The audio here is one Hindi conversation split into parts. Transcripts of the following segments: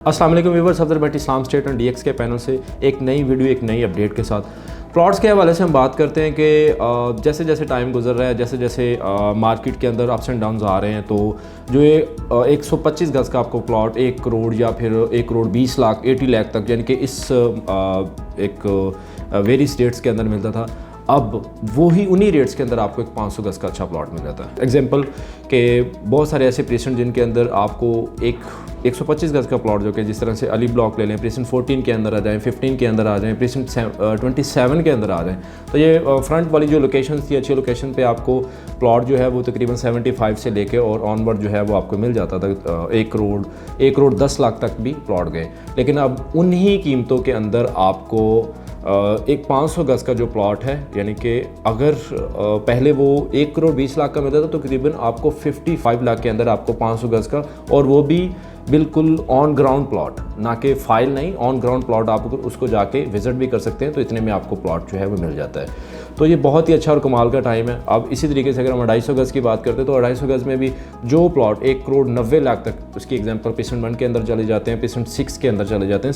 अस्सलाम वालेकुम viewers, Afzal Bhatt Islam state and DX के पैनल से एक नई वीडियो एक नई अपडेट के साथ प्लॉट्स के हवाले से हम बात करते हैं कि जैसे जैसे टाइम गुजर रहा है, जैसे जैसे मार्केट के अंदर अप्स एंड डाउन्स आ रहे हैं, तो जो ये 125 गज़ का आपको प्लॉट 1 करोड़ या फिर 1 करोड़ 20 लाख 80 लाख तक यानी कि इस एक वेरियस रेट्स के अंदर मिलता था, अब वही उन्हीं रेट्स के अंदर आपको एक 500 गज़ का अच्छा प्लॉट मिल जाता है। एग्जांपल के बहुत सारे ऐसे प्रेसेंट जिनके अंदर आपको एक 125 गज़ का प्लॉट जो कि जिस तरह से अली ब्लॉक ले लें, प्रेसेंट 14 के अंदर आ जाएँ, 15 के अंदर आ जाएँ, प्रेसेंट 27 के अंदर आ जाएँ, तो ये फ्रंट वाली जो लोकेशन थी, अच्छी लोकेशन पे आपको प्लॉट जो है वो तकरीबन 75 से लेके और ऑनवर्ड जो है वो आपको मिल जाता था। 1 करोड़ 10 लाख तक भी प्लॉट गए। लेकिन अब उन्हीं कीमतों के अंदर आपको एक 500 गज़ का जो प्लॉट है, यानी कि अगर पहले वो 1 करोड़ 20 लाख का मिलता था तो तकरीबन आपको 55 लाख के अंदर आपको 500 गज़ का, और वो भी बिल्कुल ऑन ग्राउंड प्लॉट, ना कि फाइल नहीं, ऑन ग्राउंड प्लॉट आप उसको जाके विज़िट भी कर सकते हैं, तो इतने में आपको प्लॉट जो है वो मिल जाता है। तो ये बहुत ही अच्छा और कमाल का टाइम है। अब इसी तरीके से अगर हम 250 गज़ की बात करते हैं तो 250 गज़ में भी जो प्लॉट 1 करोड़ 90 लाख तक, उसकी एग्जांपल पेशेंट 1 के अंदर चले जाते हैं, पेशेंट 6 के अंदर चले जाते हैं,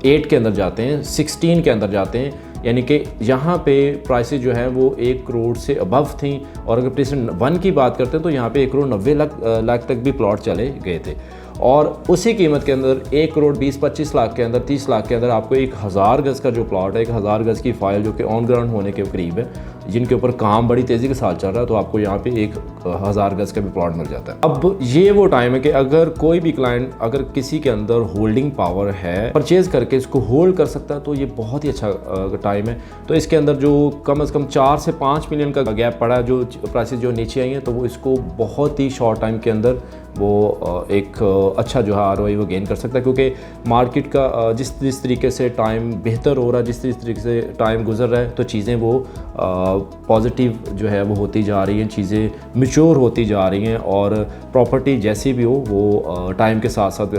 8 के अंदर जाते हैं, 16 के अंदर जाते हैं, यानी कि यहाँ पे प्राइसेस जो है वो 1 करोड़ से अबव थी। और अगर पेशेंट 1 की बात करते हैं तो यहाँ पे 1 करोड़ 90 लाख तक भी प्लॉट चले गए थे। और उसी कीमत के अंदर 1 करोड़ 20-25 लाख के अंदर, 30 लाख के अंदर आपको 1000 गज़ का जो प्लॉट है, 1000 गज़ की फाइल जो कि ऑन ग्राउंड होने के करीब है, जिनके ऊपर काम बड़ी तेज़ी के साथ चल रहा है, तो आपको यहाँ पे 1000 गज़ का भी प्लॉट मिल जाता है। अब ये वो टाइम है कि अगर कोई भी क्लाइंट, अगर किसी के अंदर होल्डिंग पावर है, परचेज़ करके इसको होल्ड कर सकता है, तो ये बहुत ही अच्छा टाइम है। तो इसके अंदर जो कम से कम 4 से 5 मिलियन का गैप पड़ा है, जो प्राइसेस जो नीचे आई हैं, तो वो इसको बहुत ही शॉर्ट टाइम के अंदर वो एक अच्छा जो है ROI वो गेन कर सकता है, क्योंकि मार्केट का जिस तरीके से टाइम बेहतर हो रहा है, जिस तरीके से टाइम गुजर रहा है, तो चीज़ें वो पॉजिटिव जो है वो होती जा रही हैं, चीज़ें मैच्योर होती जा रही हैं, और प्रॉपर्टी जैसी भी हो वो टाइम के साथ साथ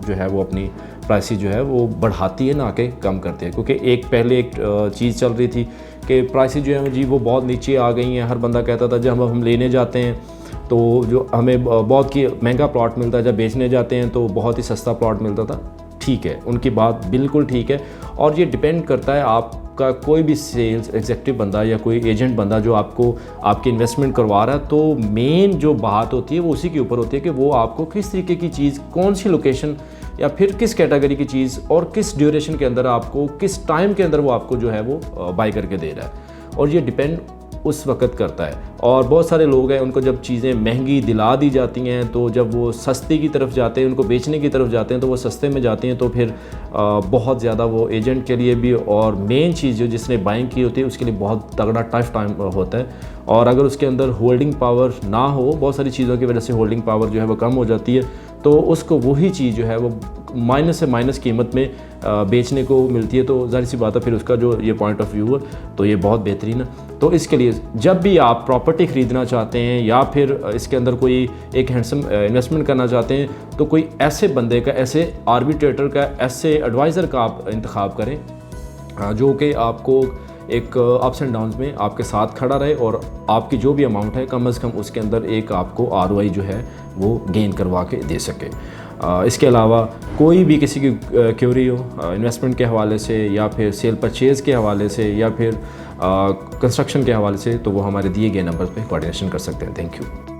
जो है वो अपनी प्राइसेस जो है वो बढ़ाती है, ना कि कम करती है। क्योंकि पहले एक चीज़ चल रही थी कि प्राइसेस जो है जी वो बहुत नीचे आ गई हैं। हर बंदा कहता था जब हम लेने जाते हैं तो जो हमें बहुत ही महंगा प्लॉट मिलता है, जब बेचने जाते हैं तो बहुत ही सस्ता प्लॉट मिलता था। ठीक है, उनकी बात बिल्कुल ठीक है, और ये डिपेंड करता है आपका कोई भी सेल्स एग्जीक्यूटिव बंदा या कोई एजेंट बंदा जो आपको आपकी इन्वेस्टमेंट करवा रहा है, तो मेन जो बात होती है वो उसी के ऊपर होती है कि वो आपको किस तरीके की चीज़, कौन सी लोकेशन या फिर किस कैटेगरी की चीज़ और किस ड्यूरेशन के अंदर आपको, किस टाइम के अंदर वो आपको जो है वो बाय करके दे रहा है, और ये डिपेंड उस वक़्त करता है। और बहुत सारे लोग हैं, उनको जब चीज़ें महंगी दिला दी जाती हैं, तो जब वो सस्ती की तरफ जाते हैं, उनको बेचने की तरफ जाते हैं, तो वो सस्ते में जाते हैं, तो फिर बहुत ज़्यादा वो एजेंट के लिए भी, और मेन चीज़ जो जिसने बाइंग की होती है उसके लिए बहुत तगड़ा टफ टाइम होता है। और अगर उसके अंदर होल्डिंग पावर ना हो, बहुत सारी चीज़ों की वजह से होल्डिंग पावर जो है वो कम हो जाती है, तो उसको वही चीज़ जो है वो माइनस से माइनस कीमत में बेचने को मिलती है। तो ज़ाहिर सी बात है फिर उसका जो ये पॉइंट ऑफ व्यू है तो ये बहुत बेहतरीन है। तो इसके लिए जब भी आप प्रॉपर्टी ख़रीदना चाहते हैं या फिर इसके अंदर कोई एक हैंडसम इन्वेस्टमेंट करना चाहते हैं, तो कोई ऐसे बंदे का, ऐसे आर्बिट्रेटर का, ऐसे एडवाइज़र का आप इंतखाब करें जो कि आपको एक अप्स एंड डाउन्स में आपके साथ खड़ा रहे, और आपकी जो भी अमाउंट है कम से कम उसके अंदर एक आपको ROI जो है वो गेन करवा के दे सके। इसके अलावा कोई भी किसी की क्यूरी हो इन्वेस्टमेंट के हवाले से या फिर सेल परचेज़ के हवाले से या फिर कंस्ट्रक्शन के हवाले से, तो वो हमारे दिए गए नंबर पे कोऑर्डिनेशन कर सकते हैं। Thank you.